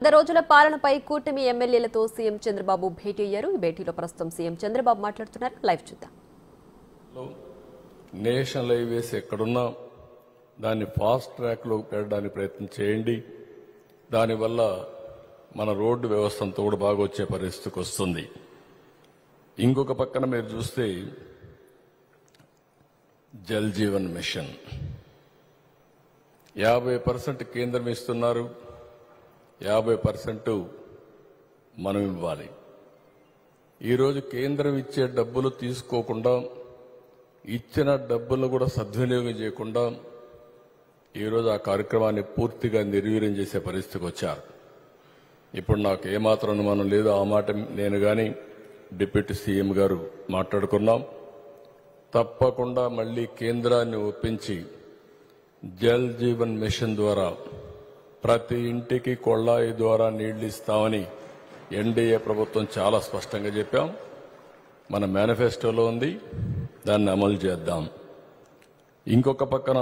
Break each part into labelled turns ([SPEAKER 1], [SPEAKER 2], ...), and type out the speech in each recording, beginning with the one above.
[SPEAKER 1] 100 రోజుల పాలనపై కూటమి ఎమ్మెల్యేలతో సీఎం చంద్రబాబు భేటీ అయ్యారు. ఈ భేటీలో ప్రస్తుతం సీఎం చంద్రబాబు మాట్లాడుతున్నారు. లైవ్ చూద్దాం.
[SPEAKER 2] నేషనల్ హైవేస్ ఎక్కడున్నా దాన్ని ఫాస్ట్ ట్రాక్ లో పెట్టడానికి ప్రయత్నం చేయండి. దానివల్ల మన రోడ్డు వ్యవస్థ అంతా కూడా బాగా వచ్చే పరిస్థితికి వస్తుంది. ఇంకొక పక్కన మీరు చూస్తే జల్ జీవన్ మిషన్ 50% కేంద్రం ఇస్తున్నారు, 50% మనం ఇవ్వాలి. ఈరోజు కేంద్రం ఇచ్చే డబ్బులు తీసుకోకుండా, ఇచ్చిన డబ్బులను కూడా సద్వినియోగం చేయకుండా ఈరోజు ఆ కార్యక్రమాన్ని పూర్తిగా నిర్వీర్యం చేసే పరిస్థితికి వచ్చారు. ఇప్పుడు నాకు ఏమాత్రం అనుమానం లేదు, ఆ మాట నేను కానీ డిప్యూటీ సీఎం గారు మాట్లాడుకున్నాం. తప్పకుండా మళ్లీ కేంద్రాన్ని ఒప్పించి జల్ జీవన్ మిషన్ ద్వారా ప్రతి ఇంటికి కొళాయి ద్వారా నీళ్లు ఇస్తామని ఎన్డీఏ ప్రభుత్వం చాలా స్పష్టంగా చెప్పాం. మన మేనిఫెస్టోలో ఉంది, దాన్ని అమలు చేద్దాం. ఇంకొక పక్కన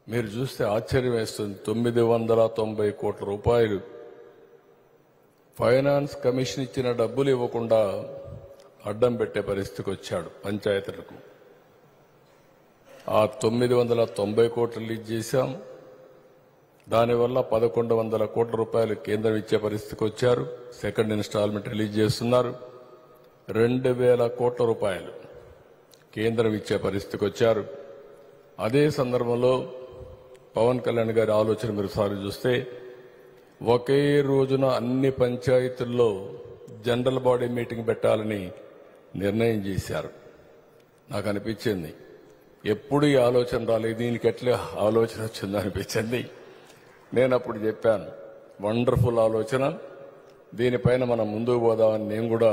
[SPEAKER 2] మీరు చూస్తే ఆశ్చర్యం వేస్తుంది. 990 కోట్ల రూపాయలు ఫైనాన్స్ కమిషన్ ఇచ్చిన డబ్బులు ఇవ్వకుండా అడ్డం పెట్టే పరిస్థితికి వచ్చాడు పంచాయతీలకు. ఆ 990 కోట్లు రిలీజ్ చేశాం. దానివల్ల 1100 కోట్ల రూపాయలు కేంద్రం ఇచ్చే పరిస్థితికి వచ్చారు. సెకండ్ ఇన్స్టాల్మెంట్ రిలీజ్ చేస్తున్నారు. 2000 కోట్ల రూపాయలు కేంద్రం ఇచ్చే పరిస్థితికి వచ్చారు. అదే సందర్భంలో పవన్ కళ్యాణ్ గారి ఆలోచన మీరు సారి చూస్తే ఒకే రోజున అన్ని పంచాయతీల్లో జనరల్ బాడీ మీటింగ్ పెట్టాలని నిర్ణయం చేశారు. నాకు అనిపించింది ఎప్పుడు ఈ ఆలోచన రాలేదు, దీనికి ఎట్లా ఆలోచన వచ్చిందో అనిపించింది. నేను అప్పుడు చెప్పాను, వండర్ఫుల్ ఆలోచన, దీనిపైన మనం ముందుకు పోదామని నేను కూడా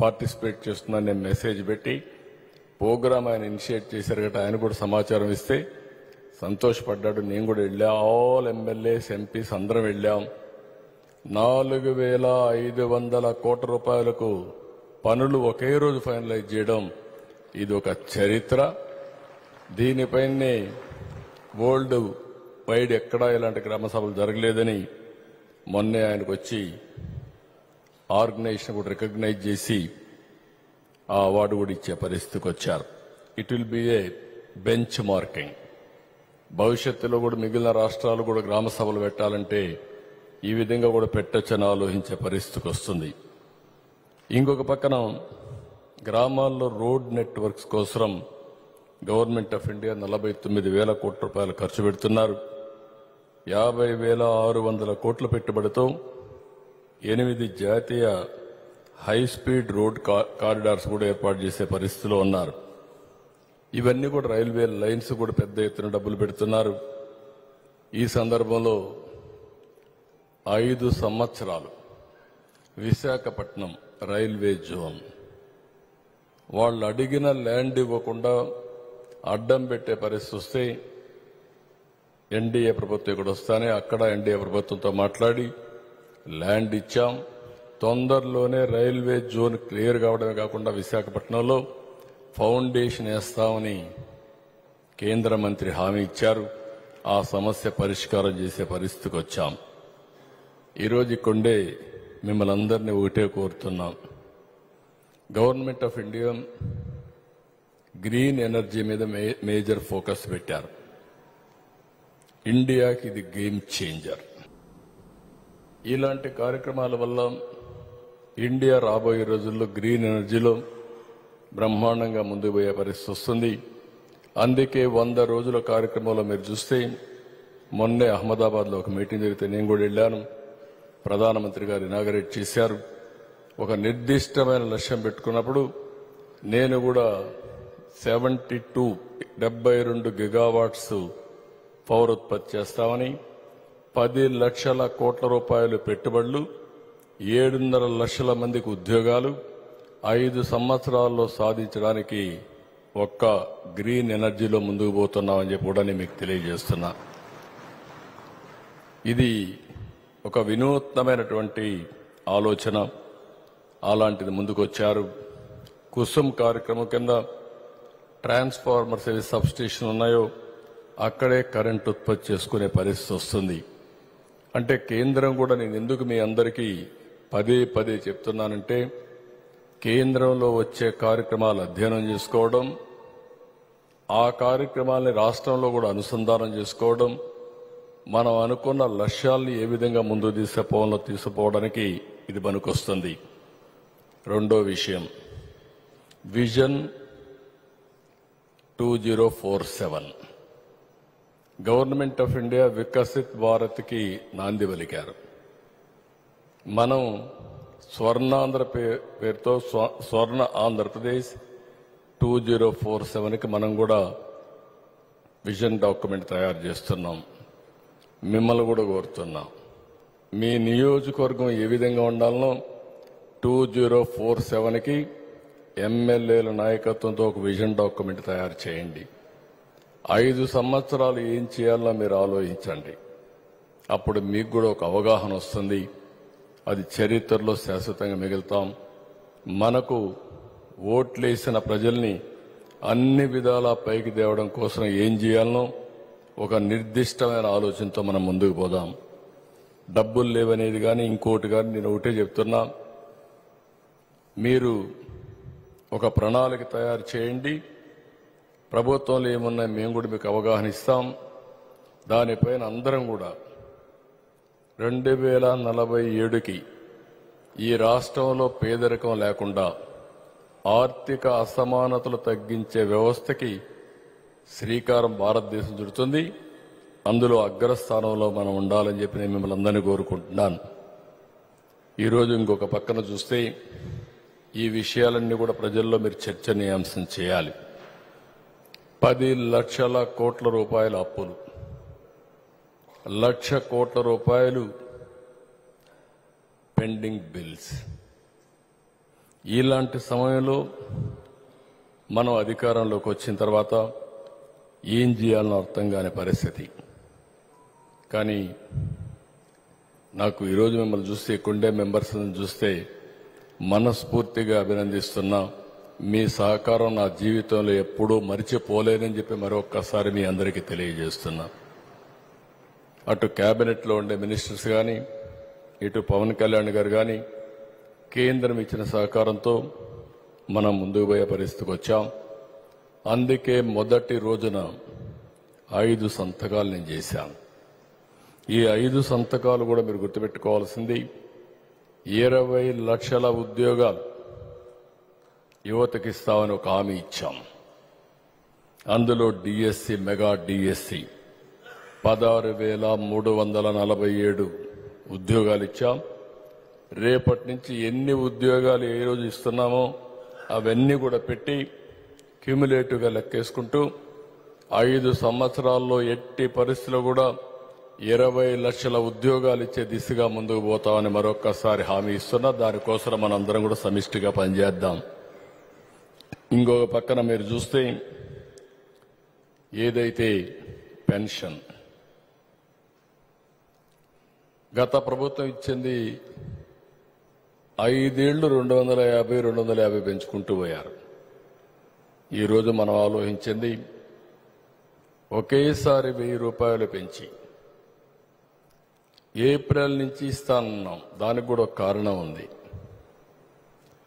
[SPEAKER 2] పార్టిసిపేట్ చేస్తున్నాను. నేను మెసేజ్ పెట్టి ప్రోగ్రామ్ ఆయన ఇనిషియేట్ చేశారు కాబట్టి ఆయన కూడా సమాచారం ఇస్తే సంతోషపడ్డాడు. నేను కూడా వెళ్ళా, ఆల్ ఎమ్మెల్యేస్ ఎంపీస్ అందరం వెళ్ళాం. 4500 కోట్ల రూపాయలకు పనులు ఒకే రోజు ఫైనలైజ్ చేయడం ఇది ఒక చరిత్ర. దీనిపైనే వరల్డ్ వైడ్ ఎక్కడా ఇలాంటి గ్రామ సభలు జరగలేదని మొన్నే ఆయనకు వచ్చి ఆర్గనైజేషన్ కూడా రికగ్నైజ్ చేసి ఆ అవార్డు కూడా ఇచ్చే పరిస్థితికి వచ్చారు. It will be A bench marking. భవిష్యత్తులో కూడా మిగిలిన రాష్ట్రాలు కూడా గ్రామ సభలు పెట్టాలంటే ఈ విధంగా కూడా పెట్టొచ్చని ఆలోచించే పరిస్థితికి వస్తుంది. ఇంకొక పక్కన గ్రామాల్లో రోడ్ నెట్వర్క్స్ కోసం గవర్నమెంట్ ఆఫ్ ఇండియా 49,000 కోట్ల రూపాయలు ఖర్చు పెడుతున్నారు. 50,600 కోట్ల పెట్టుబడితో 8 జాతీయ హై స్పీడ్ రోడ్ కారిడార్స్ కూడా ఏర్పాటు చేసే పరిస్థితిలో ఉన్నారు. ఇవన్నీ కూడా రైల్వే లైన్స్ కూడా పెద్ద ఎత్తున డబ్బులు పెడుతున్నారు. ఈ సందర్భంలో 5 సంవత్సరాలు విశాఖపట్నం రైల్వే జోన్ వాళ్ళు అడిగిన ల్యాండ్ ఇవ్వకుండా అడ్డం పెట్టే పరిస్థితి వస్తే ఎన్డీఏ ప్రభుత్వం ఇక్కడ వస్తానే అక్కడ ఎన్డీఏ ప్రభుత్వంతో మాట్లాడి ల్యాండ్ ఇచ్చాం. తొందరలోనే రైల్వే జోన్ క్లియర్ కావడమే కాకుండా విశాఖపట్నంలో ఫౌండేషన్ వేస్తామని కేంద్ర మంత్రి హామీ ఇచ్చారు. ఆ సమస్య పరిష్కారం చేసే పరిస్థితికి వచ్చాం. ఈరోజు ఇక్కడే మిమ్మల్ని అందరినీ ఒకటే కోరుతున్నాం. Government of India green energy మీద మేజర్ ఫోకస్ పెట్టారు. ఇండియాకి ఇది గేమ్ చేంజర్. ఇలాంటి కార్యక్రమాల వల్ల ఇండియా రాబోయే రోజుల్లో గ్రీన్ ఎనర్జీలో బ్రహ్మాండంగా ముందుకు పోయే పరిస్థితి వస్తుంది. అందుకే 100 రోజుల కార్యక్రమంలో మీరు చూస్తే మొన్నే అహ్మదాబాద్లో ఒక మీటింగ్ జరిగితే నేను కూడా వెళ్ళాను. ప్రధానమంత్రి గారు ఇనాగరేట్ చేశారు. ఒక నిర్దిష్టమైన లక్ష్యం పెట్టుకున్నప్పుడు నేను కూడా 72 గిగావాట్స్ పవర్ ఉత్పత్తి చేస్తామని, 10 లక్షల కోట్ల రూపాయలు పెట్టుబడులు, 7.5 లక్షల మందికి ఉద్యోగాలు 5 సంవత్సరాల్లో సాధించడానికి ఒక్క గ్రీన్ ఎనర్జీలో ముందుకు పోతున్నామని చెప్పి కూడా నేను మీకు తెలియజేస్తున్నా. ఇది ఒక వినూత్నమైనటువంటి ఆలోచన. అలాంటిది ముందుకొచ్చారు. కుసుమ్ కార్యక్రమం కింద ట్రాన్స్ఫార్మర్స్ ఏవి సబ్ స్టేషన్ ఉన్నాయో అక్కడే కరెంట్ ఉత్పత్తి చేసుకునే పరిస్థితి వస్తుంది. అంటే కేంద్రం కూడా నేను ఎందుకు మీ అందరికీ పదే పదే చెప్తున్నానంటే కేంద్రంలో వచ్చే కార్యక్రమాలు అధ్యయనం చేసుకోవడం, ఆ కార్యక్రమాలని రాష్ట్రంలో కూడా అనుసంధానం చేసుకోవడం, మనం అనుకున్న లక్ష్యాల్ని ఏ విధంగా ముందుకు తీసుకుపోవడానికి ఇది పనికొస్తుంది. రెండో విషయం, విజన్ 2047 గవర్నమెంట్ ఆఫ్ ఇండియా వికసిత్ భారత్కి నాంది పలికారు. మనం స్వర్ణాంధ్ర పేరుతో స్వర్ణ ఆంధ్రప్రదేశ్ 2047కి మనం కూడా విజన్ డాక్యుమెంట్ తయారు చేస్తున్నాం. మిమ్మల్ని కూడా కోరుతున్నాం, మీ నియోజకవర్గం ఏ విధంగా ఉండాలనో 2047కి ఎమ్మెల్యేల నాయకత్వంతో ఒక విజన్ డాక్యుమెంట్ తయారు చేయండి. 5 సంవత్సరాలు ఏం చేయాలో మీరు ఆలోచించండి. అప్పుడు మీకు కూడా ఒక అవగాహన వస్తుంది. అది చరిత్రలో శాశ్వతంగా మిగులుతాం. మనకు ఓట్లేసిన ప్రజల్ని అన్ని విధాలా పైకి తేవడం కోసం ఏం చేయాలనో ఒక నిర్దిష్టమైన ఆలోచనతో మనం ముందుకు పోదాం. డబ్బులు లేవనేది కానీ ఇంకోటి కానీ నేను ఒకటే చెప్తున్నా, మీరు ఒక ప్రణాళిక తయారు చేయండి. ప్రభుత్వంలో ఏమున్నాయి మేము కూడా మీకు అవగాహన ఇస్తాం. దానిపైన అందరం కూడా 2047కి ఈ రాష్ట్రంలో పేదరికం లేకుండా ఆర్థిక అసమానతలు తగ్గించే వ్యవస్థకి శ్రీకారం భారతదేశం చుడుతుంది. అందులో అగ్రస్థానంలో మనం ఉండాలని చెప్పి నేను మిమ్మల్ని అందరినీ కోరుకుంటున్నాను. ఈరోజు ఇంకొక పక్కన చూస్తే ఈ విషయాలన్నీ కూడా ప్రజల్లో మీరు చర్చనీయాంశం చేయాలి. 10 లక్షల కోట్ల రూపాయల అప్పులు, 1 లక్ష కోట్ల రూపాయలు పెండింగ్ బిల్స్. ఇలాంటి సమయంలో మనం అధికారంలోకి వచ్చిన తర్వాత ఏం చేయాలని అర్థం కాని పరిస్థితి. కానీ నాకు ఈరోజు మిమ్మల్ని చూస్తే, కుండే మెంబర్స్ చూస్తే మనస్ఫూర్తిగా అభినందిస్తున్నా. మీ సహకారం నా జీవితంలో ఎప్పుడూ మరిచిపోలేనని చెప్పి మరొక్కసారి మీ అందరికీ తెలియజేస్తున్నా. అటు కేబినెట్లో ఉండే మినిస్టర్స్ కానీ, ఇటు పవన్ కళ్యాణ్ గారు కానీ కేంద్రం ఇచ్చిన సహకారంతో మనం ముందుకు పోయే పరిస్థితికి వచ్చాం. అందుకే మొదటి రోజున 5 సంతకాలు నేను చేశాను. ఈ 5 సంతకాలు కూడా మీరు గుర్తుపెట్టుకోవాల్సింది, 20 లక్షల ఉద్యోగాలు యువతకి ఇస్తామని ఒక హామీ ఇచ్చాం. అందులో డిఎస్సి, మెగా డిఎస్సి 16,347 ఉద్యోగాలు ఇచ్చాం. రేపటి నుంచి ఎన్ని ఉద్యోగాలు ఏ రోజు ఇస్తున్నామో అవన్నీ కూడా పెట్టి క్యూములేటివ్గా లెక్కేసుకుంటూ 5 సంవత్సరాల్లో ఎట్టి పరిస్థితుల్లో కూడా 20 లక్షల ఉద్యోగాలు ఇచ్చే దిశగా ముందుకు పోతామని మరొక్కసారి హామీ ఇస్తున్నా. దానికోసం మనందరం కూడా సమిష్టిగా పనిచేద్దాం. ఇంకొక పక్కన మీరు చూస్తే ఏదైతే పెన్షన్ గత ప్రభుత్వం ఇచ్చింది 5 ఏళ్లు 250 పెంచుకుంటూ పోయారు. ఈరోజు మనం ఆలోచించింది ఒకేసారి 1000 రూపాయలు పెంచి ఏప్రిల్ నుంచి ఇస్తానన్నాం. దానికి కూడా ఒక కారణం ఉంది.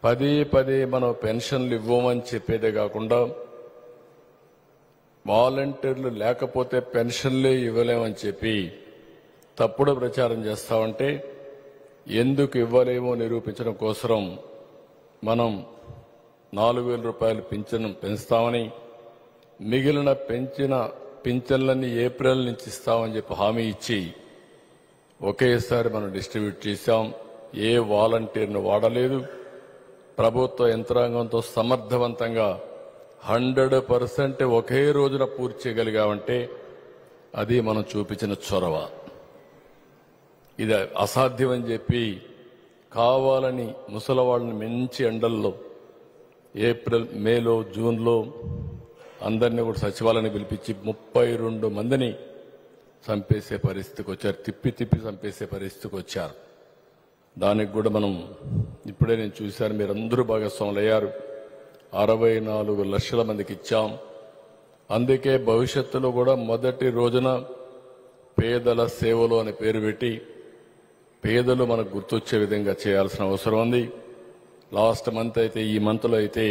[SPEAKER 2] పదే మనం పెన్షన్లు ఇవ్వమని చెప్పేదే కాకుండా వాలంటీర్లు లేకపోతే పెన్షన్లే ఇవ్వలేమని చెప్పి తప్పుడు ప్రచారం చేస్తామంటే ఎందుకు ఇవ్వలేమో నిరూపించడం కోసం మనం 4,000 రూపాయలు పింఛను పెంచుతామని, మిగిలిన పెంచిన పింఛన్లన్నీ ఏప్రిల్ నుంచి ఇస్తామని చెప్పి హామీ ఇచ్చి ఒకేసారి మనం డిస్ట్రిబ్యూట్ చేశాం. ఏ వాలంటీర్ను వాడలేదు. ప్రభుత్వ యంత్రాంగంతో సమర్థవంతంగా 100% ఒకే రోజున పూర్తి చేయగలిగామంటే అది మనం చూపించిన చొరవ. ఇది అసాధ్యమని చెప్పి కావాలని ముసలవాళ్ళని మంచి ఎండల్లో ఏప్రిల్, మేలో, జూన్లో అందరినీ కూడా సచివాలయాన్ని పిలిపించి 32 మందిని చంపేసే పరిస్థితికి వచ్చారు. తిప్పి చంపేసే పరిస్థితికి వచ్చారు. దానికి కూడా మనం ఇప్పుడే నేను చూశాను, మీరందరూ భాగస్వాములు అయ్యారు. 64 లక్షల మందికి ఇచ్చాం. అందుకే భవిష్యత్తులో కూడా మొదటి రోజున పేదల సేవలు అనే పేరు పెట్టి పేదలు మనకు గుర్తొచ్చే విధంగా చేయాల్సిన అవసరం ఉంది. లాస్ట్ మంత్ అయితే, ఈ మంత్లో అయితే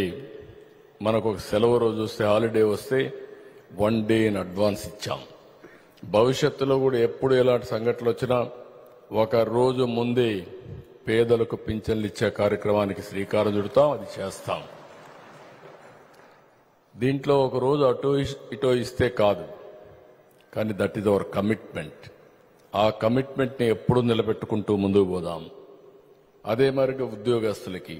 [SPEAKER 2] మనకు ఒక సెలవు రోజు వస్తే, హాలిడే వస్తే 1 డే ఇన్ అడ్వాన్స్ ఇచ్చాం. భవిష్యత్తులో కూడా ఎప్పుడు ఎలాంటి సంఘటనలు వచ్చినా ఒక రోజు ముందే పేదలకు పింఛన్లు ఇచ్చే కార్యక్రమానికి శ్రీకారం చుడతాం, అది చేస్తాం. దీంట్లో ఒక రోజు అటో ఇటో ఇస్తే కాదు, కానీ దట్ ఈజ్ అవర్ కమిట్మెంట్. ఆ కమిట్మెంట్ని ఎప్పుడూ నిలబెట్టుకుంటూ ముందుకు పోదాం. అదే మరిగా ఉద్యోగస్తులకి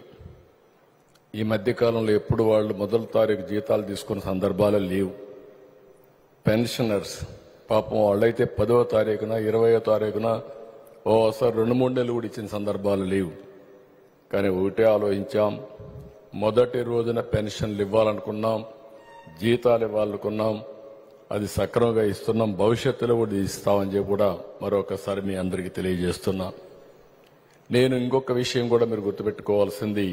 [SPEAKER 2] ఈ మధ్యకాలంలో ఎప్పుడు వాళ్ళు మొదటి తారీఖు జీతాలు తీసుకున్న సందర్భాలు లేవు. పెన్షనర్స్ పాపం వాళ్ళైతే 10వ తారీఖున 20వ తారీఖున ఓసారి 2-3 నెలలు కూడా ఇచ్చిన సందర్భాలు లేవు. కానీ ఒకటే ఆలోచించాం, మొదటి రోజున పెన్షన్లు ఇవ్వాలనుకున్నాం, జీతాలు ఇవ్వాలనుకున్నాం, అది సక్రమంగా ఇస్తున్నాం, భవిష్యత్తులో కూడా ఇస్తామని చెప్పి కూడా మరొకసారి మీ అందరికీ తెలియజేస్తున్నా. నేను ఇంకొక విషయం కూడా మీరు గుర్తుపెట్టుకోవాల్సింది,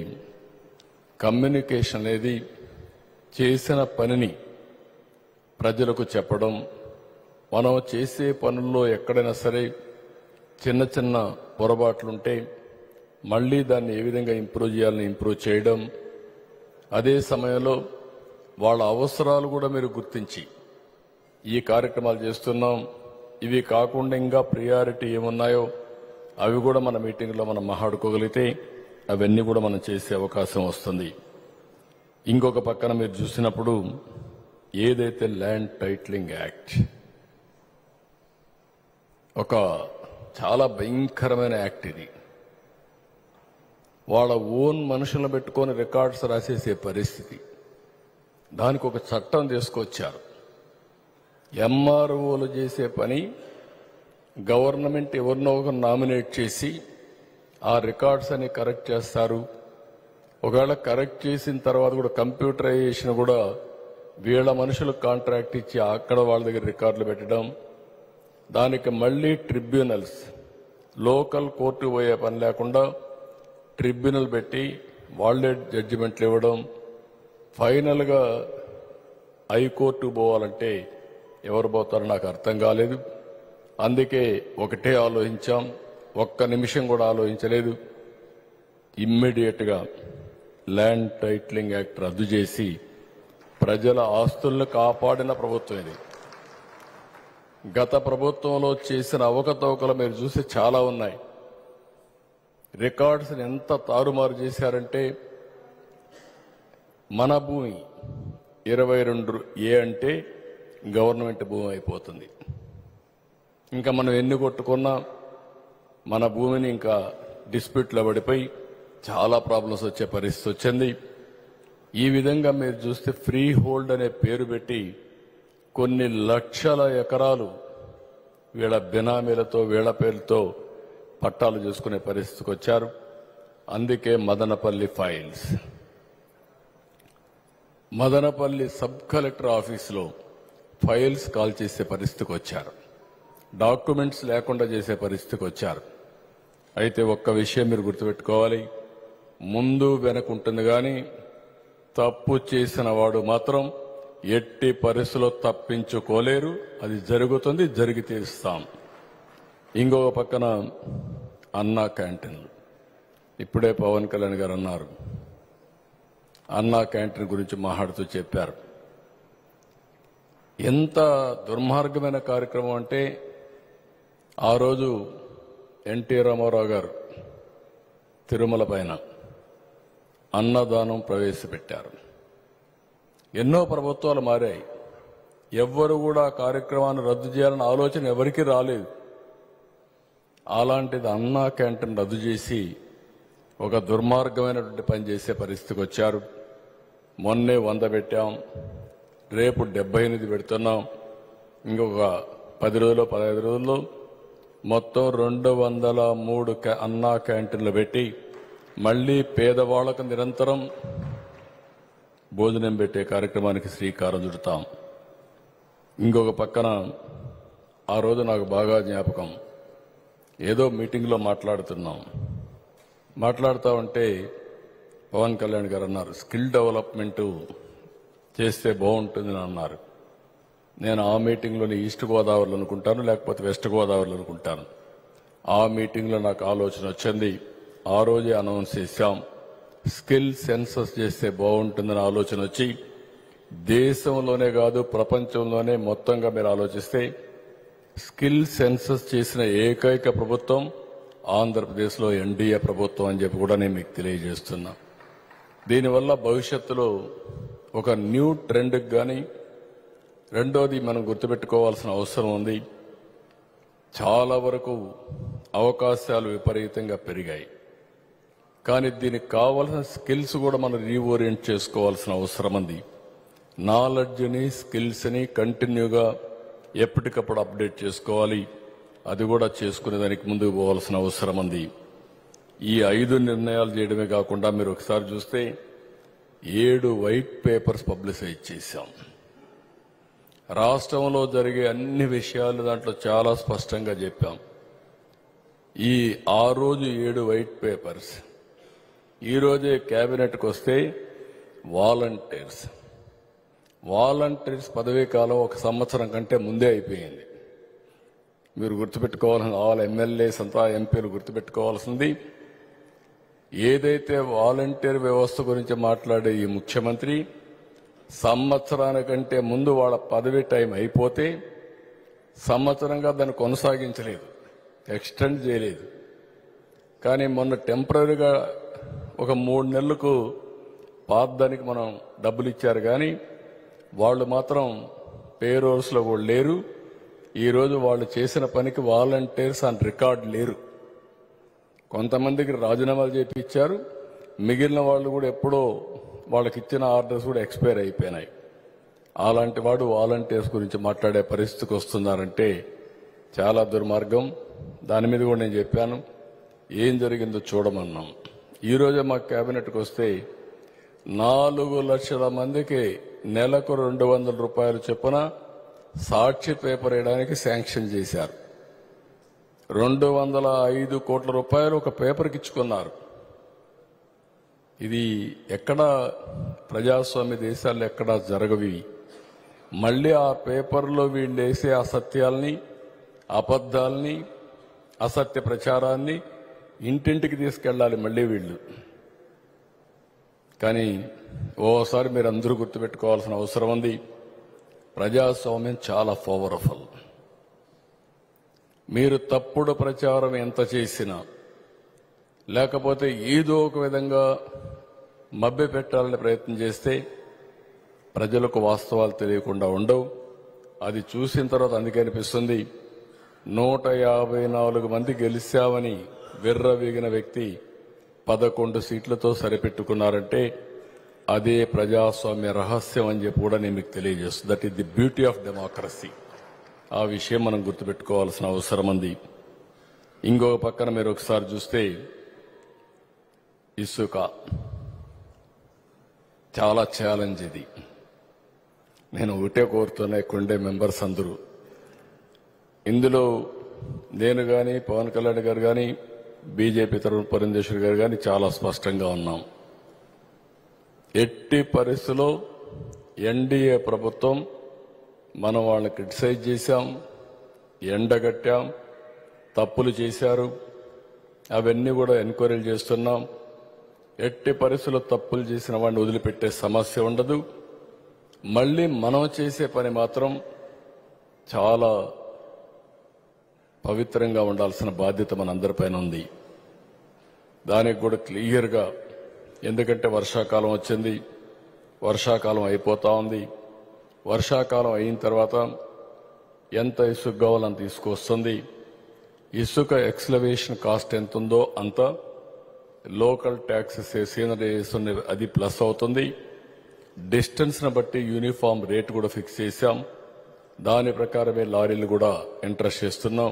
[SPEAKER 2] కమ్యూనికేషన్ అనేది చేసిన పనిని ప్రజలకు చెప్పడం. మనం చేసే పనుల్లో ఎక్కడైనా సరే చిన్న చిన్న పొరపాట్లుంటే మళ్ళీ దాన్ని ఏ విధంగా ఇంప్రూవ్ చేయాలని ఇంప్రూవ్ చేయడం. అదే సమయంలో వాళ్ళ అవసరాలు కూడా మీరు గుర్తించి ఈ కార్యక్రమాలు చేస్తున్నాం, ఇవి కాకుండా ఇంకా ప్రియారిటీ ఏమున్నాయో అవి కూడా మన మీటింగ్లో మనం మాట్లాడుకోగలిగితే అవన్నీ కూడా మనం చేసే అవకాశం వస్తుంది. ఇంకొక పక్కన మీరు చూసినప్పుడు ఏదైతే ల్యాండ్ టైటిలింగ్ యాక్ట్ ఒక చాలా భయంకరమైన యాక్ట్, ఇది వాళ్ళ ఓన్ మనుషులను పెట్టుకొని రికార్డ్స్ రాసేసే పరిస్థితి. దానికి ఒక చట్టం తీసుకొచ్చారు. ఎంఆర్ఓలు చేసే పని గవర్నమెంట్ ఎవరినో ఒకరు నామినేట్ చేసి ఆ రికార్డ్స్ అని కరెక్ట్ చేస్తారు. ఒకవేళ కరెక్ట్ చేసిన తర్వాత కూడా కంప్యూటరైజేషన్ కూడా వీళ్ళ మనుషులకు కాంట్రాక్ట్ ఇచ్చి అక్కడ వాళ్ళ దగ్గర రికార్డులు పెట్టడం. దానికి మళ్ళీ ట్రిబ్యునల్స్, లోకల్ కోర్టు పోయే పని లేకుండా ట్రిబ్యునల్ పెట్టి వాళ్లే జడ్జిమెంట్లు ఇవ్వడం. ఫైనల్గా హైకోర్టు పోవాలంటే ఎవరు పోతారో నాకు అర్థం కాలేదు. అందుకే ఒకటే ఆలోచించాం, ఒక్క నిమిషం కూడా ఆలోచించలేదు. ఇమ్మీడియట్గా ల్యాండ్ టైటిలింగ్ యాక్ట్ రద్దు చేసి ప్రజల ఆస్తులను కాపాడిన ప్రభుత్వం ఇది. గత ప్రభుత్వంలో చేసిన అవకతవకలు మీరు చూసి చాలా ఉన్నాయి. రికార్డ్స్ ఎంత తారుమారు చేశారంటే, మన భూమి 22A అంటే గవర్నమెంట్ భూమి అయిపోతుంది. ఇంకా మనం ఎన్ని కొట్టుకున్నా మన భూమిని ఇంకా డిస్ప్యూట్లో పడిపోయి చాలా ప్రాబ్లమ్స్ వచ్చే పరిస్థితి వచ్చింది. ఈ విధంగా మీరు చూస్తే ఫ్రీ హోల్డ్ అనే పేరు పెట్టి కొన్ని లక్షల ఎకరాలు వీళ్ళ బినామీలతో వీళ్ళ పేరుతో పట్టాలు చేసుకునే పరిస్థితికి వచ్చారు. అందుకే Madanapalle files, Madanapalle sub collector ఆఫీసులో ఫైల్స్ కాల్ చేసే పరిస్థితికి వచ్చారు. డాక్యుమెంట్స్ లేకుండా చేసే పరిస్థితికి వచ్చారు. అయితే ఒక్క విషయం మీరు గుర్తుపెట్టుకోవాలి, ముందు వెనకుంటుంది కానీ తప్పు చేసిన వాడు మాత్రం ఎట్టి పరిస్థితుల్లో తప్పించుకోలేరు. అది జరుగుతుంది, జరిగి తీరుస్తాం. ఇంకొక పక్కన అన్నా క్యాంటీన్లు, ఇప్పుడే పవన్ కళ్యాణ్ గారు అన్నారు, అన్నా క్యాంటీన్ గురించి మాట్లాడుతూ చెప్పారు. ఎంత దుర్మార్గమైన కార్యక్రమం అంటే, ఆ రోజు ఎన్టీ రామారావు గారు తిరుమల పైన అన్నదానం ప్రవేశపెట్టారు. ఎన్నో ప్రభుత్వాలు మారాయి, ఎవ్వరు కూడా కార్యక్రమాన్ని రద్దు చేయాలన్న ఆలోచన ఎవరికీ రాలేదు. అలాంటిది అన్నా క్యాంటీన్ రద్దు చేసి ఒక దుర్మార్గమైనటువంటి పని చేసే పరిస్థితికి వచ్చారు. మొన్నే 100 పెట్టాం, రేపు 78 పెడుతున్నాం. ఇంకొక 10 రోజుల్లో 15 రోజుల్లో మొత్తం 203 అన్నా క్యాంటీన్లు పెట్టి మళ్లీ పేదవాళ్లకు నిరంతరం భోజనం పెట్టే కార్యక్రమానికి శ్రీకారం చుడతాం. ఇంకొక పక్కన ఆ రోజు నాకు బాగా జ్ఞాపకం, ఏదో మీటింగ్లో మాట్లాడుతూ ఉంటే పవన్ కళ్యాణ్ గారు అన్నారు, స్కిల్ డెవలప్మెంట్ చేస్తే బాగుంటుందని అన్నారు. నేను ఆ మీటింగ్లోని ఈస్ట్ గోదావరిలో అనుకుంటాను, లేకపోతే వెస్ట్ గోదావరిలో అనుకుంటాను. ఆ మీటింగ్లో నాకు ఆలోచన వచ్చింది. ఆ రోజే అనౌన్స్ చేశాం, స్కిల్ సెన్సస్ చేస్తే బాగుంటుందని ఆలోచన వచ్చి, దేశంలోనే కాదు ప్రపంచంలోనే మొత్తంగా మీరు ఆలోచిస్తే స్కిల్ సెన్సస్ చేసిన ఏకైక ప్రభుత్వం ఆంధ్రప్రదేశ్లో ఎన్డీఏ ప్రభుత్వం అని చెప్పి కూడా నేను మీకు తెలియజేస్తున్నా. దీనివల్ల భవిష్యత్తులో ఒక న్యూ ట్రెండ్కి కానీ, రెండోది మనం గుర్తుపెట్టుకోవాల్సిన అవసరం ఉంది, చాలా వరకు అవకాశాలు విపరీతంగా పెరిగాయి. కానీ దీనికి కావాల్సిన స్కిల్స్ కూడా మనం రీఓరియంట్ చేసుకోవాల్సిన అవసరం ఉంది. నాలెడ్జ్ని, స్కిల్స్ని కంటిన్యూగా ఎప్పటికప్పుడు అప్డేట్ చేసుకోవాలి. అది కూడా చేసుకునే దానికి ముందుకు పోవాల్సిన అవసరం ఉంది. ఈ 5 నిర్ణయాలు చేయడమే కాకుండా మీరు ఒకసారి చూస్తే 7 వైట్ పేపర్స్ పబ్లిసైజ్ చేశాం. రాష్ట్రంలో జరిగే అన్ని విషయాలు దాంట్లో చాలా స్పష్టంగా చెప్పాం. ఆ రోజు 7 వైట్ పేపర్స్, ఈ రోజే కేబినెట్కి వస్తే వాలంటీర్స్ పదవీ కాలం 1 సంవత్సరం కంటే ముందే అయిపోయింది. మీరు గుర్తుపెట్టుకోవాల్సిన ఆల్ ఎమ్మెల్యేస్ అంతా ఎంపీలు గుర్తుపెట్టుకోవాల్సింది, ఏదైతే వాలంటీర్ వ్యవస్థ గురించి మాట్లాడే ఈ ముఖ్యమంత్రి సంవత్సరానికంటే ముందు వాళ్ళ పదవి టైం అయిపోతే సంవత్సరంగా దాన్ని కొనసాగించలేదు, ఎక్స్టెండ్ చేయలేదు. కానీ మొన్న టెంపరీగా ఒక 3 నెలలకు పాతదానికి మనం డబ్బులు ఇచ్చారు. కానీ వాళ్ళు మాత్రం పేరోల్స్లో కూడా లేరు. ఈరోజు వాళ్ళు చేసిన పనికి వాలంటీర్స్ ఆన్ రికార్డ్ లేరు. కొంతమందికి రాజీనామాలు చేపి ఇచ్చారు, మిగిలిన వాళ్ళు కూడా ఎప్పుడో వాళ్ళకి ఇచ్చిన ఆర్డర్స్ కూడా ఎక్స్పైర్ అయిపోయినాయి. అలాంటి వాడు వాలంటీర్స్ గురించి మాట్లాడే పరిస్థితికి వస్తున్నారంటే చాలా దుర్మార్గం. దాని మీద కూడా నేను చెప్పాను, ఏం జరిగిందో చూడమన్నాం. ఈరోజే మా కేబినెట్కి వస్తే 4 లక్షల మందికి నెలకు 200 రూపాయలు చొప్పున సాక్షి పేపర్ వేయడానికి శాంక్షన్ చేశారు. 205 కోట్ల రూపాయలు ఒక పేపర్కి ఇచ్చుకున్నారు. ఇది ఎక్కడా ప్రజాస్వామ్య దేశాల్లో ఎక్కడా జరగవి. మళ్ళీ ఆ పేపర్లో వీళ్ళు వేసే అసత్యాల్ని, అబద్ధాల్ని, అసత్య ప్రచారాన్ని ఇంటింటికి తీసుకెళ్ళాలి మళ్ళీ వీళ్ళు. కానీ ఓసారి మీరు అందరూ గుర్తుపెట్టుకోవాల్సిన అవసరం ఉంది, ప్రజాస్వామ్యం చాలా పవర్ఫుల్. మీరు తప్పుడు ప్రచారం ఎంత చేసినా, లేకపోతే ఏదో ఒక విధంగా మభ్య పెట్టాలని ప్రయత్నం చేస్తే ప్రజలకు వాస్తవాలు తెలియకుండా ఉండవు. అది చూసిన తర్వాత అందుకే అనిపిస్తుంది, 154 మంది గెలిచామని విర్రవీగిన వ్యక్తి 11 సీట్లతో సరిపెట్టుకున్నారంటే అదే ప్రజాస్వామ్య రహస్యం అని చెప్పి కూడా నేను మీకు తెలియజేస్తుంది. That is the beauty of democracy. ఆ విషయం మనం గుర్తుపెట్టుకోవాల్సిన అవసరం ఉంది. ఇంకొక పక్కన మీరు ఒకసారి చూస్తే ఇసుక చాలా ఛాలెంజ్. ఇది నేను ఒకటే కోరుతున్నా, కొండే మెంబర్స్ అందరూ, ఇందులో నేను కానీ, పవన్ కళ్యాణ్ గారు కానీ, బీజేపీ తరఫున పురంధేశ్వరి గారు కానీ చాలా స్పష్టంగా ఉన్నాం. ఎట్టి పరిస్థితుల్లో ఎన్డీఏ ప్రభుత్వం, మనం వాళ్ళని క్రిటిసైజ్ చేశాం, ఎండగట్టాం, తప్పులు చేశారు, అవన్నీ కూడా ఎంక్వైరీలు చేస్తున్నాం. ఎట్టి పరిస్థితుల్లో తప్పులు చేసిన వాడిని వదిలిపెట్టే సమస్య ఉండదు. మళ్ళీ మనం చేసే పని మాత్రం చాలా పవిత్రంగా ఉండాల్సిన బాధ్యత మనందరిపైన ఉంది. దానికి కూడా క్లియర్గా, ఎందుకంటే వర్షాకాలం వచ్చింది, వర్షాకాలం అయిపోతా ఉంది. వర్షాకాలం అయిన తర్వాత ఎంత ఇసుక కావాలో అంత ఇసుక వస్తుంది. ఇసుక ఎక్స్లవేషన్ కాస్ట్ ఎంత ఉందో అంత లోకల్ ట్యాక్సెస్ వేసిన అది ప్లస్ అవుతుంది. డిస్టెన్స్ను బట్టి యూనిఫామ్ రేట్ కూడా ఫిక్స్ చేశాం. దాని ప్రకారమే లారీలు కూడా ఇంట్రెస్ట్ చేస్తున్నాం.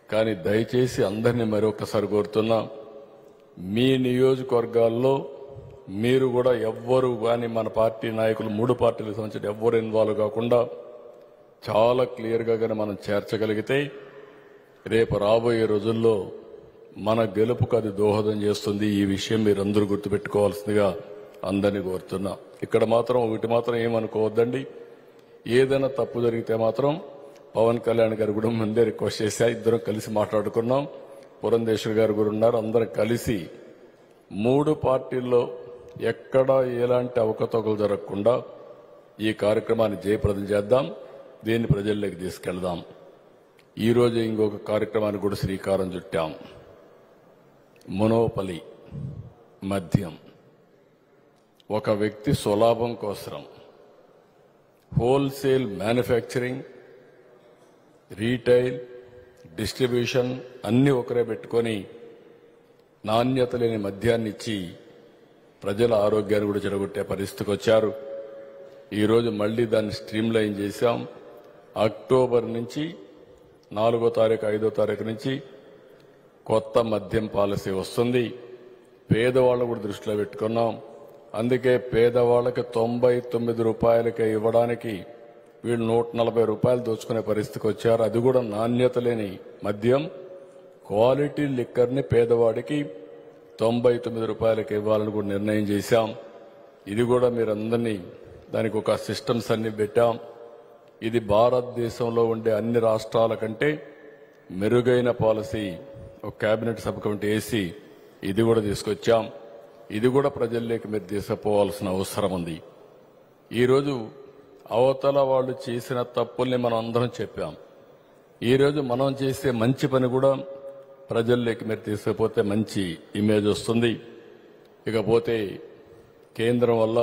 [SPEAKER 2] కానీ దయచేసి అందరినీ మరొకసారి కోరుతున్నా, మీ నియోజకవర్గాల్లో మీరు కూడా ఎవ్వరు కానీ, మన పార్టీ నాయకులు 3 పార్టీలకు సంబంధించిన ఎవ్వరు ఇన్వాల్వ్ కాకుండా చాలా క్లియర్గా కానీ మనం చేర్చగలిగితే రేపు రాబోయే రోజుల్లో మన గెలుపుకు అది దోహదం చేస్తుంది. ఈ విషయం మీరందరూ గుర్తుపెట్టుకోవాల్సిందిగా అందరినీ కోరుతున్నా. ఇక్కడ మాత్రం ఒకటి మాత్రం ఏమనుకోవద్దండి, ఏదైనా తప్పు జరిగితే మాత్రం పవన్ కళ్యాణ్ గారు కూడా ముందే రిక్వెస్ట్ చేశా, ఇద్దరం కలిసి మాట్లాడుకున్నాం. పురంధేశ్వర్ గారు కూడా ఉన్నారు. అందరం కలిసి 3 పార్టీల్లో ఎక్కడా ఎలాంటి అవకతవకలు జరగకుండా ఈ కార్యక్రమాన్ని జయప్రదం చేద్దాం, దీన్ని ప్రజల్లోకి తీసుకెళ్దాం. ఈరోజు ఇంకొక కార్యక్రమానికి కూడా శ్రీకారం చుట్టాం. మొనోపలి మద్యం. ఒక వ్యక్తి స్వలాభం కోసం హోల్సేల్ మ్యానుఫ్యాక్చరింగ్, రీటైల్, డిస్ట్రిబ్యూషన్ అన్ని ఒకరే పెట్టుకొని నాణ్యత లేని మద్యాన్ని ఇచ్చి ప్రజల ఆరోగ్యాన్ని కూడా చెడగొట్టే పరిస్థితికి వచ్చారు. ఈరోజు మళ్లీ దాన్ని స్ట్రీమ్లైన్ చేశాం. అక్టోబర్ నుంచి 4వ తారీఖు 5వ తారీఖు నుంచి కొత్త మద్యం పాలసీ వస్తుంది. పేదవాళ్ళను కూడా దృష్టిలో పెట్టుకున్నాం. అందుకే పేదవాళ్ళకి 99 రూపాయలకే ఇవ్వడానికి వీళ్ళు 140 రూపాయలు దోచుకునే పరిస్థితికి వచ్చారు. అది కూడా నాణ్యత లేని మద్యం, క్వాలిటీ లిక్కర్ని పేదవాడికి 99 రూపాయలకి ఇవ్వాలని కూడా నిర్ణయం చేశాం. ఇది కూడా మీరందరినీ దానికి ఒక సిస్టమ్స్ అన్ని పెట్టాం. ఇది భారతదేశంలో ఉండే అన్ని రాష్ట్రాల కంటే మెరుగైన పాలసీ. ఒక కేబినెట్ సబ్ కమిటీ వేసి ఇది కూడా తీసుకొచ్చాం. ఇది కూడా ప్రజల్లోకి మీరు తీసుకుపోవాల్సిన అవసరం ఉంది. ఈరోజు అవతల వాళ్ళు చేసిన తప్పుల్ని మనం అందరం చెప్పాం. ఈరోజు మనం చేసే మంచి పని కూడా ప్రజల్లోకి మీరు తీసుకుపోతే మంచి ఇమేజ్ వస్తుంది. ఇకపోతే కేంద్రం వల్ల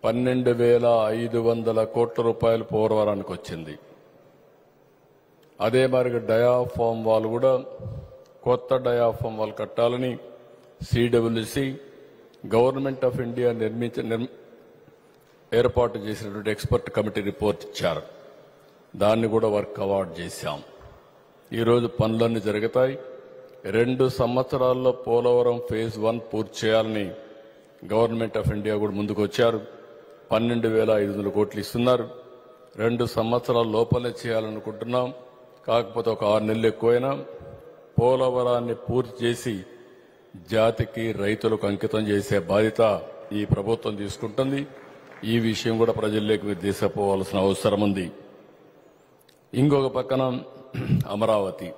[SPEAKER 2] 12,500 కోట్ల రూపాయలు పోలవరానికి వచ్చింది. అదే మరి డయాఫామ్ వాళ్ళు కూడా కొత్త డయాఫామ్ వాళ్ళు కట్టాలని సిడబ్ల్యూసి గవర్నమెంట్ ఆఫ్ ఇండియా ఏర్పాటు చేసినటువంటి ఎక్స్పర్ట్ కమిటీ రిపోర్ట్ ఇచ్చారు. దాన్ని కూడా వర్క్ అవార్డ్ చేశాం. ఈరోజు పనులన్నీ జరుగుతాయి. 2 సంవత్సరాల్లో పోలవరం ఫేజ్ 1 పూర్తి చేయాలని గవర్నమెంట్ ఆఫ్ ఇండియా కూడా ముందుకు వచ్చారు. 12,500 కోట్లు ఇస్తున్నారు. 2 సంవత్సరాల లోపలే చేయాలనుకుంటున్నాం. కాకపోతే ఒక 6 నెలలు ఎక్కువైనా పోలవరాన్ని పూర్తి చేసి జాతికి, రైతులకు అంకితం చేసే బాధ్యత ఈ ప్రభుత్వం తీసుకుంటుంది. ఈ విషయం కూడా ప్రజల్లోకి తీసుకుపోవాల్సిన అవసరం ఉంది. ఇంకొక పక్కన అమరావతి.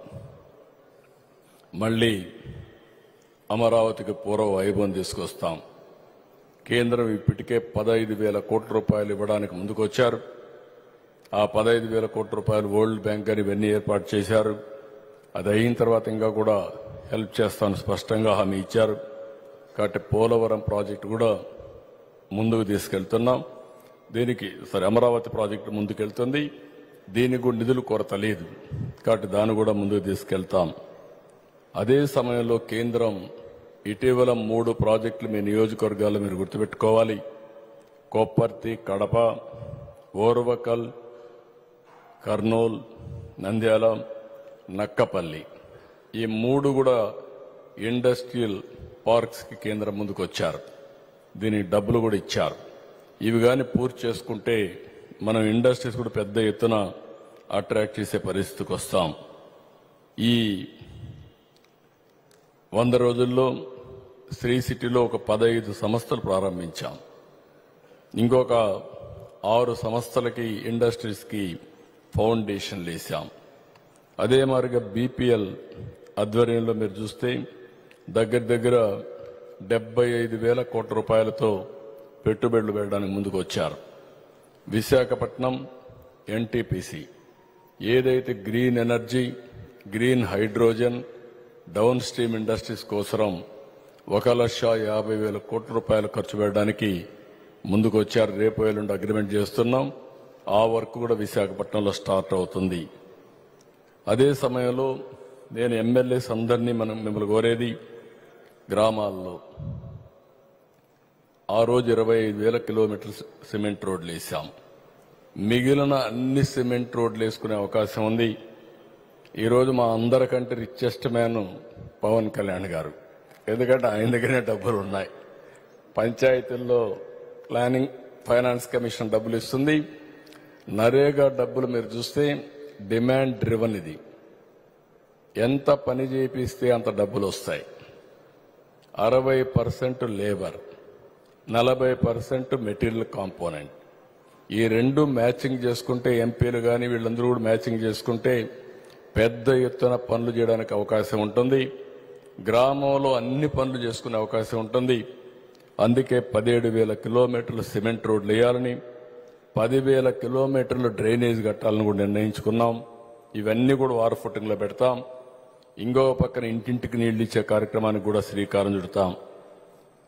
[SPEAKER 2] మళ్లీ అమరావతికి పూర్వ వైభవం తీసుకొస్తాం. కేంద్రం ఇప్పటికే 15,000 కోట్ల రూపాయలు ఇవ్వడానికి ముందుకొచ్చారు. ఆ 15,000 కోట్ల రూపాయలు వరల్డ్ బ్యాంక్ అని ఇవన్నీ ఏర్పాటు చేశారు. అది అయిన తర్వాత ఇంకా కూడా హెల్ప్ చేస్తాను స్పష్టంగా హామీ ఇచ్చారు. కాబట్టి పోలవరం ప్రాజెక్టు కూడా ముందుకు తీసుకెళ్తున్నాం. దీనికి అమరావతి ప్రాజెక్టు ముందుకెళ్తుంది. దీనికి కూడా నిధులు కొరత లేదు. కాబట్టి దాన్ని కూడా ముందుకు తీసుకెళ్తాం. అదే సమయంలో కేంద్రం ఇటీవల 3 ప్రాజెక్టులు మీ నియోజకవర్గాల్లో మీరు గుర్తుపెట్టుకోవాలి. కొప్పర్తి, కడప, ఓర్వకల్, కర్నూలు, నంద్యాల, నక్కపల్లి ఈ 3 కూడా ఇండస్ట్రియల్ పార్క్స్ కి కేంద్రం ముందుకు వచ్చారు. దీనికి డబ్బులు కూడా ఇచ్చారు. ఇవి కానీ పూర్తి చేసుకుంటే మనం ఇండస్ట్రీస్ కూడా పెద్ద ఎత్తున అట్రాక్ట్ చేసే పరిస్థితికి వస్తాం. ఈ 100 రోజుల్లో శ్రీ సిటీలో ఒక 15 సంస్థలు ప్రారంభించాం. ఇంకొక 6 సంస్థలకి ఇండస్ట్రీస్కి ఫౌండేషన్లు వేసాం. అదే మాదిరిగా బీపీఎల్ ఆధ్వర్యంలో మీరు చూస్తే దగ్గర 75,000 కోట్ల రూపాయలతో పెట్టుబడులు పెట్టడానికి ముందుకు వచ్చారు. విశాఖపట్నం ఎన్టీపీసీ ఏదైతే green energy, green hydrogen, down stream industries కోసం 1,50,000 కోట్ల రూపాయలు ఖర్చు పెట్టడానికి ముందుకు వచ్చారు. రేపు ఎల్లుండి అగ్రిమెంట్ చేస్తున్నాం. ఆ వర్క్ కూడా విశాఖపట్నంలో స్టార్ట్ అవుతుంది. అదే సమయంలో నేను ఎమ్మెల్యేస్ అందరినీ మిమ్మల్ని కోరేది గ్రామాల్లో ఆ రోజు 25,000 కిలోమీటర్లు సిమెంట్ రోడ్లు వేసాం. మిగిలిన అన్ని సిమెంట్ రోడ్లు వేసుకునే అవకాశం ఉంది. ఈరోజు మా అందరికంటే రిచెస్ట్ మ్యాన్ పవన్ కళ్యాణ్ గారు. ఎందుకంటే ఆయన దగ్గరే డబ్బులు ఉన్నాయి. పంచాయతీల్లో ప్లానింగ్ ఫైనాన్స్ కమిషన్ డబ్బులు ఇస్తుంది. నరేగా డబ్బులు మీరు చూస్తే డిమాండ్ డ్రివన్. ఇది ఎంత పని చేపిస్తే అంత డబ్బులు వస్తాయి. 60% లేబర్, 40% మెటీరియల్ కాంపోనెంట్. ఈ రెండు మ్యాచింగ్ చేసుకుంటే ఎంపీలు కానీ వీళ్ళందరూ కూడా మ్యాచింగ్ చేసుకుంటే పెద్ద ఎత్తున పనులు చేయడానికి అవకాశం ఉంటుంది. గ్రామంలో అన్ని పనులు చేసుకునే అవకాశం ఉంటుంది. అందుకే 17,000 కిలోమీటర్లు సిమెంట్ రోడ్లు వేయాలని, 10,000 కిలోమీటర్లు డ్రైనేజ్ కట్టాలని కూడా నిర్ణయించుకున్నాం. ఇవన్నీ కూడా వార్ ఫుటింగ్లో పెడతాం. ఇంకో పక్కన ఇంటింటికి నీళ్లు ఇచ్చే కార్యక్రమానికి కూడా శ్రీకారం చుడతాం.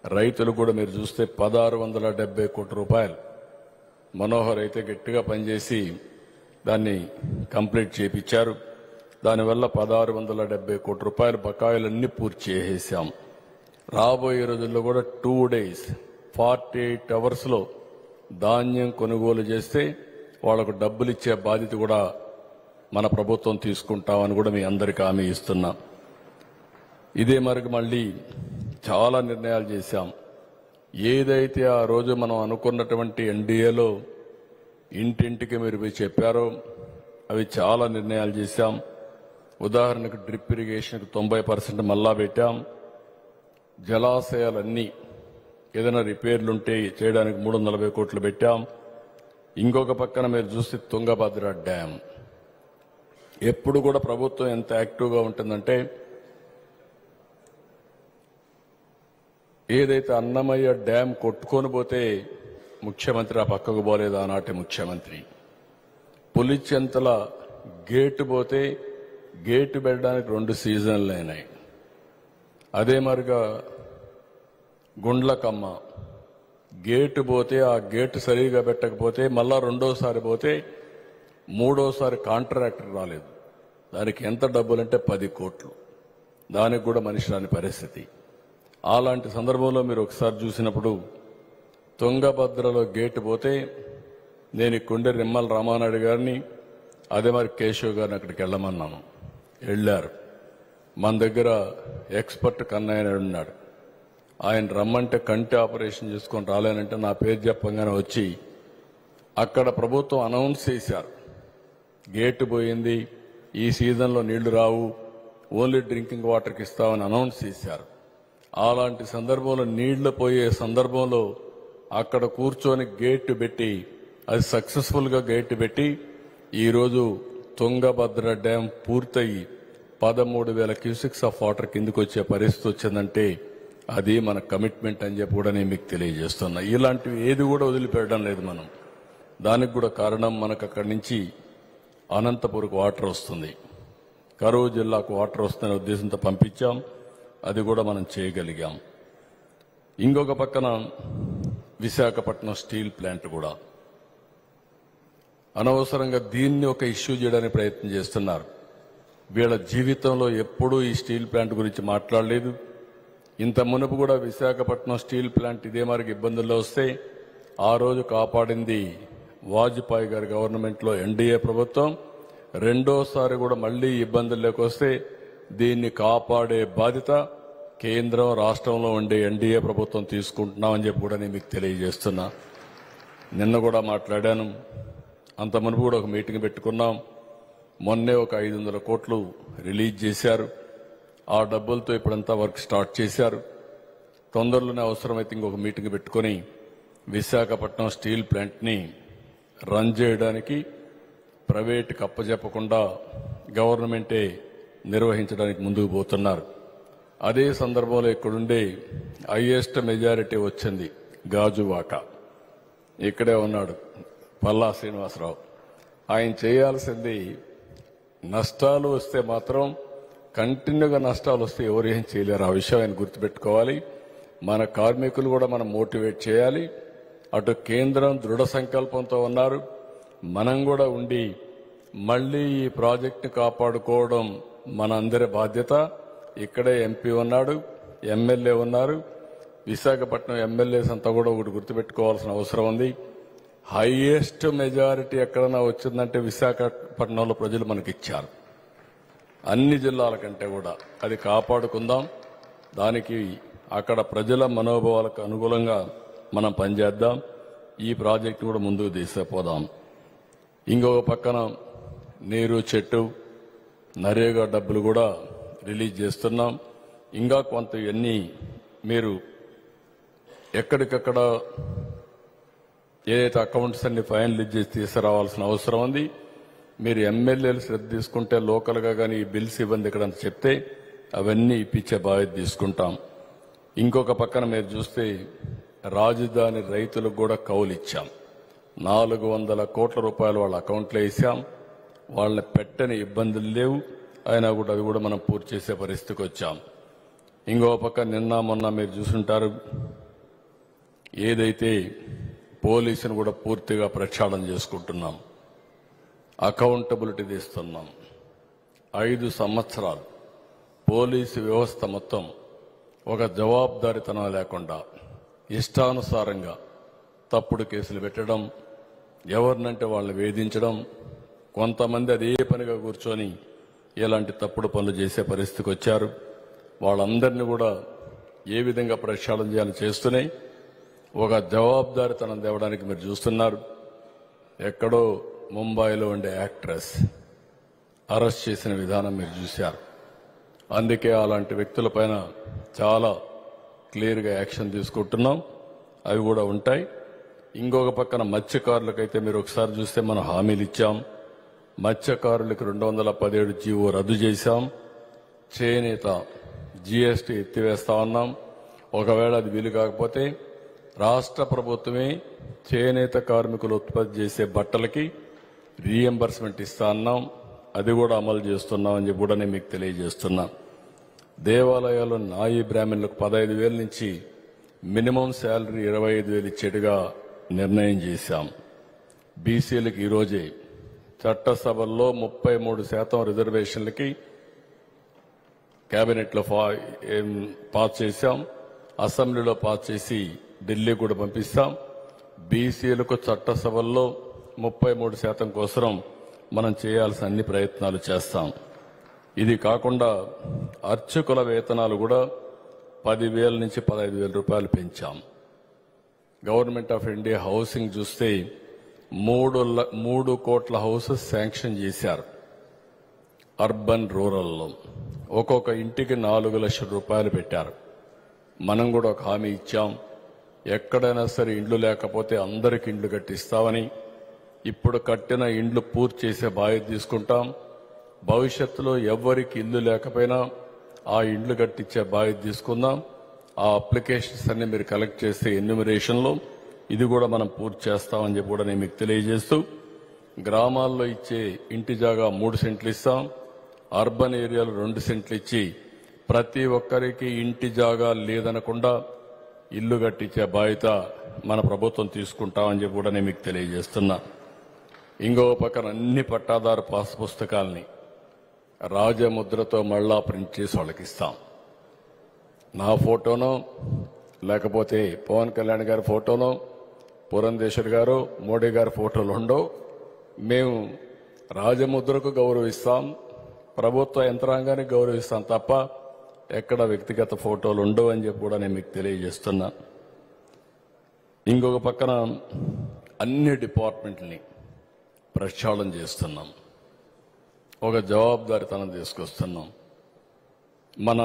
[SPEAKER 2] రైతులు కూడా మీరు చూస్తే 1,670 కోట్ల రూపాయలు మనోహర్ అయితే గట్టిగా పనిచేసి దాన్ని కంప్లీట్ చేయించారు. దానివల్ల 1,670 కోట్ల రూపాయల బకాయిలన్నీ పూర్తి చేసేసాం. రాబోయే రోజుల్లో కూడా 2 days 48 అవర్స్లో ధాన్యం కొనుగోలు చేస్తే వాళ్లకు డబ్బులు ఇచ్చే బాధ్యత కూడా మన ప్రభుత్వం తీసుకుంటామని కూడా మీ అందరికీ హామీ ఇస్తున్నాం. ఇదే మరికి మళ్ళీ చాలా నిర్ణయాలు చేశాం. ఏదైతే ఆ రోజు మనం అనుకున్నటువంటి ఎన్డీఏలో ఇంటింటికి మీరు పోయి చెప్పారో అవి చాలా నిర్ణయాలు చేశాం. ఉదాహరణకు డ్రిప్ ఇరిగేషన్కి 90% మళ్ళా పెట్టాం. జలాశయాలన్నీ ఏదైనా రిపేర్లుంటే చేయడానికి 340 కోట్లు పెట్టాం. ఇంకొక పక్కన మీరు చూస్తే తుంగభద్ర డ్యామ్ ఎప్పుడు కూడా ప్రభుత్వం ఎంత యాక్టివ్గా ఉంటుందంటే, ఏదైతే అన్నమయ్య డ్యామ్ కొట్టుకొని పోతే ముఖ్యమంత్రి ఆ పక్కకు పోలేదు ఆనాటి ముఖ్యమంత్రి. పులిచెంతల గేటు పోతే గేటు పెట్టడానికి 2 సీజన్లు అయినాయి. అదే మరిగా గుండ్లకమ్మ గేటు పోతే ఆ గేటు సరిగా పెట్టకపోతే మళ్ళా రెండోసారి పోతే మూడోసారి కాంట్రాక్టర్ రాలేదు. దానికి ఎంత డబ్బులంటే 10 కోట్లు. దానికి కూడా మనిషి రాని పరిస్థితి. అలాంటి సందర్భంలో మీరు ఒకసారి చూసినప్పుడు తుంగభద్రలో గేటు పోతే నేను కొండె నిమ్మల రామానాయుడు గారిని అదే మరి కేశవ్ గారిని అక్కడికి వెళ్ళమన్నాను. వెళ్ళారు. మన దగ్గర ఎక్స్పర్ట్ కన్నయ్య ఉన్నాడు. ఆయన రమ్మంటే కంటి ఆపరేషన్ చేసుకొని రాలేనంటే నా పేరు చెప్పగానే వచ్చి అక్కడ ప్రభుత్వం అనౌన్స్ చేశారు, గేటు పోయింది, ఈ సీజన్లో నీళ్లు రావు, ఓన్లీ డ్రింకింగ్ వాటర్కి ఇస్తామని అనౌన్స్ చేశారు. అలాంటి సందర్భంలో నీళ్లు పోయే సందర్భంలో అక్కడ కూర్చొని గేటు పెట్టి అది సక్సెస్ఫుల్గా గేటు పెట్టి ఈరోజు తుంగభద్ర డ్యాం పూర్తయి 13,000 క్యూసెక్స్ ఆఫ్ వాటర్ కిందకు వచ్చే పరిస్థితి వచ్చిందంటే అది మన కమిట్మెంట్ అని చెప్పి కూడా నేను మీకు తెలియజేస్తున్నా. ఇలాంటివి ఏది కూడా వదిలిపెట్టడం లేదు మనం. దానికి కూడా కారణం మనకు అక్కడి నుంచి అనంతపురకు వాటర్ వస్తుంది, కరూరు జిల్లాకు వాటర్ వస్తుందనే ఉద్దేశంతో పంపించాం. అది కూడా మనం చేయగలిగాం. ఇంకొక పక్కన విశాఖపట్నం స్టీల్ ప్లాంట్ కూడా అనవసరంగా దీన్ని ఒక ఇష్యూ చేయడానికి ప్రయత్నం చేస్తున్నారు. వీళ్ళ జీవితంలో ఎప్పుడూ ఈ స్టీల్ ప్లాంట్ గురించి మాట్లాడలేదు. ఇంత మునుపు కూడా విశాఖపట్నం స్టీల్ ప్లాంట్ ఇదే మరికి ఇబ్బందుల్లో వస్తే ఆ రోజు కాపాడింది వాజ్పేయి గారి గవర్నమెంట్లో ఎన్డీఏ ప్రభుత్వం. రెండోసారి కూడా మళ్లీ ఇబ్బందులు లేకొస్తే దీన్ని కాపాడే బాధ్యత కేంద్రం రాష్ట్రంలో ఉండే ఎన్డీఏ ప్రభుత్వం తీసుకుంటున్నామని చెప్పి కూడా నేను మీకు తెలియజేస్తున్నా. నిన్న కూడా మాట్లాడాను. అంత మునుపు కూడా ఒక మీటింగ్ పెట్టుకున్నాం. మొన్నే ఒక 500 కోట్లు రిలీజ్ చేశారు. ఆ డబ్బులతో ఇప్పుడంతా వర్క్ స్టార్ట్ చేశారు. తొందరలోనే అవసరమైతే ఇంకొక మీటింగ్ పెట్టుకొని విశాఖపట్నం స్టీల్ ప్లాంట్ని రన్ చేయడానికి ప్రైవేట్కి అప్పచెప్పకుండా గవర్నమెంటే నిర్వహించడానికి ముందుకు పోతున్నారు. అదే సందర్భంలో ఇక్కడుండే హైయెస్ట్ మెజారిటీ వచ్చింది గాజువాక. ఇక్కడే ఉన్నాడు పల్లా శ్రీనివాసరావు. ఆయన చేయాల్సింది నష్టాలు వస్తే మాత్రం కంటిన్యూగా నష్టాలు వస్తే ఎవరు ఏం చేయలేరు. ఆ విషయం ఆయన గుర్తుపెట్టుకోవాలి. మన కార్మికులు కూడా మనం మోటివేట్ చేయాలి. అటు కేంద్రం దృఢ సంకల్పంతో ఉన్నారు, మనం కూడా ఉండి మళ్లీ ఈ ప్రాజెక్టును కాపాడుకోవడం మనందరి బాధ్యత. ఇక్కడే ఎంపీ ఉన్నాడు, ఎమ్మెల్యే ఉన్నారు. విశాఖపట్నం ఎమ్మెల్యేస్ అంతా కూడా ఒకటి గుర్తుపెట్టుకోవాల్సిన అవసరం ఉంది. హైయెస్ట్ మెజారిటీ ఎక్కడన్నా వచ్చిందంటే విశాఖపట్నంలో ప్రజలు మనకి ఇచ్చారు. అన్ని జిల్లాల కంటే కూడా అది కాపాడుకుందాం. దానికి అక్కడ ప్రజల మనోభావాలకు అనుకూలంగా మనం పనిచేద్దాం. ఈ ప్రాజెక్టు కూడా ముందుకు తీసుకుపోదాం. ఇంకొక పక్కన నీరు చెట్టు నరేగా డబ్బులు కూడా రిలీజ్ చేస్తున్నాం. ఇంకా కొంత ఇవన్నీ మీరు ఎక్కడికక్కడ ఏదైతే అకౌంట్స్ అన్ని ఫైనల్ చేసి తీసుకురావాల్సిన అవసరం ఉంది. మీరు ఎమ్మెల్యేలు శ్రద్ధ తీసుకుంటే లోకల్గా కానీ ఈ బిల్స్ ఇవ్వండి ఇక్కడ అని చెప్తే అవన్నీ ఇప్పించే బాధ్యత తీసుకుంటాం. ఇంకొక పక్కన మీరు చూస్తే రాజధాని రైతులకు కూడా కౌలు ఇచ్చాం. 400 కోట్ల రూపాయలు వాళ్ళ అకౌంట్లో వేసాం. వాళ్ళని పెట్టని ఇబ్బందులు లేవు. అయినా కూడా అది కూడా మనం పూర్తి చేసే పరిస్థితికి వచ్చాం. ఇంకో పక్క నిన్న మొన్న మీరు చూసుంటారు, ఏదైతే పోలీసును కూడా పూర్తిగా ప్రక్షాళన చేసుకుంటున్నాం, అకౌంటబిలిటీ తీస్తున్నాం. 5 సంవత్సరాలు పోలీసు వ్యవస్థ మొత్తం ఒక జవాబుదారీతనం లేకుండా ఇష్టానుసారంగా తప్పుడు కేసులు పెట్టడం, ఎవరినంటే వాళ్ళని వేధించడం, కొంతమంది అదే పనిగా కూర్చొని ఇలాంటి తప్పుడు పనులు చేసే పరిస్థితికి వచ్చారు. వాళ్ళందరినీ కూడా ఏ విధంగా ప్రక్షాళన చేయాలని చేస్తూనే ఒక జవాబుదారీతనం తేవడానికి మీరు చూస్తున్నారు. ఎక్కడో ముంబైలో ఉండే యాక్ట్రెస్ అరెస్ట్ చేసిన విధానం మీరు చూశారు. అందుకే అలాంటి వ్యక్తులపైన చాలా క్లియర్గా యాక్షన్ తీసుకుంటున్నాం. అవి కూడా ఉంటాయి. ఇంకొక పక్కన మత్స్యకారులకైతే మీరు ఒకసారి చూస్తే మనం హామీలు ఇచ్చాం. మత్స్యకారులకు 217 జీవో రద్దు చేశాం. చేనేత జీఎస్టీ ఎత్తివేస్తా ఉన్నాం. ఒకవేళ అది వీలు కాకపోతే రాష్ట్ర ప్రభుత్వమే చేనేత కార్మికులు ఉత్పత్తి చేసే బట్టలకి రీఎంబర్స్మెంట్ ఇస్తా అన్నాం. అది కూడా అమలు చేస్తున్నాం అని చెప్పి కూడా నేను మీకు తెలియజేస్తున్నా. దేవాలయాల్లో నాయి బ్రాహ్మణులకు 15,000 నుంచి మినిమం శాలరీ 25,000 ఇచ్చేట్టుగా నిర్ణయం చేశాం. బీసీలకు ఈరోజే చట్టసభల్లో 33% రిజర్వేషన్లకి కేబినెట్లో పాస్ చేశాం. అసెంబ్లీలో పాస్ చేసి ఢిల్లీ కూడా పంపిస్తాం. బీసీలకు చట్టసభల్లో 33% కోసం మనం చేయాల్సిన అన్ని ప్రయత్నాలు చేస్తాం. ఇది కాకుండా అర్చకుల వేతనాలు కూడా 10,000 నుంచి 15,000 రూపాయలు పెంచాం. గవర్నమెంట్ ఆఫ్ ఇండియా హౌసింగ్ చూస్తే 3 కోట్ల హౌసెస్ శాంక్షన్ చేశారు. అర్బన్ రూరల్లో ఒక్కొక్క ఇంటికి 4 లక్షల రూపాయలు పెట్టారు. మనం కూడా ఒక హామీ ఇచ్చాం. ఎక్కడైనా సరే ఇండ్లు లేకపోతే అందరికి ఇండ్లు కట్టిస్తామని. ఇప్పుడు కట్టిన ఇండ్లు పూర్తి చేసే బాధ్యత తీసుకుంటాం. భవిష్యత్తులో ఎవరికి ఇల్లు లేకపోయినా ఆ ఇండ్లు కట్టించే బాధ్యత తీసుకుందాం. ఆ అప్లికేషన్స్ అన్ని మీరు కలెక్ట్ చేస్తే ఎన్యూమరేషన్లో ఇది కూడా మనం పూర్తి చేస్తామని చెప్పి కూడా నేను మీకు తెలియజేస్తూ, గ్రామాల్లో ఇచ్చే ఇంటి జాగా 3 సెంట్లు ఇస్తాం. అర్బన్ ఏరియాలో 2 సెంట్లు ఇచ్చి ప్రతి ఒక్కరికి ఇంటి జాగా లేదనకుండా ఇల్లు కట్టించే బాధ్యత మన ప్రభుత్వం తీసుకుంటామని చెప్పి కూడా నేను మీకు తెలియజేస్తున్నా. ఇంకో పక్కన అన్ని పట్టాదారు పాస్ పుస్తకాలని రాజముద్రతో మళ్ళా ప్రింట్ చేసి వాళ్ళకి ఇస్తాం. నా ఫోటోనో లేకపోతే పవన్ కళ్యాణ్ గారి ఫోటోనో పురంధేశ్వర్ గారు మోడీ గారి ఫోటోలు ఉండవు. మేము రాజముద్రకు గౌరవిస్తాం, ప్రభుత్వ యంత్రాంగానికి గౌరవిస్తాం తప్ప ఎక్కడ వ్యక్తిగత ఫోటోలు ఉండవు అని చెప్పి కూడా నేను మీకు తెలియజేస్తున్నా. ఇంకొక పక్కన అన్ని డిపార్ట్మెంట్ని ప్రక్షాళన చేస్తున్నాం. ఒక జవాబుదారీతనం తీసుకొస్తున్నాం. మన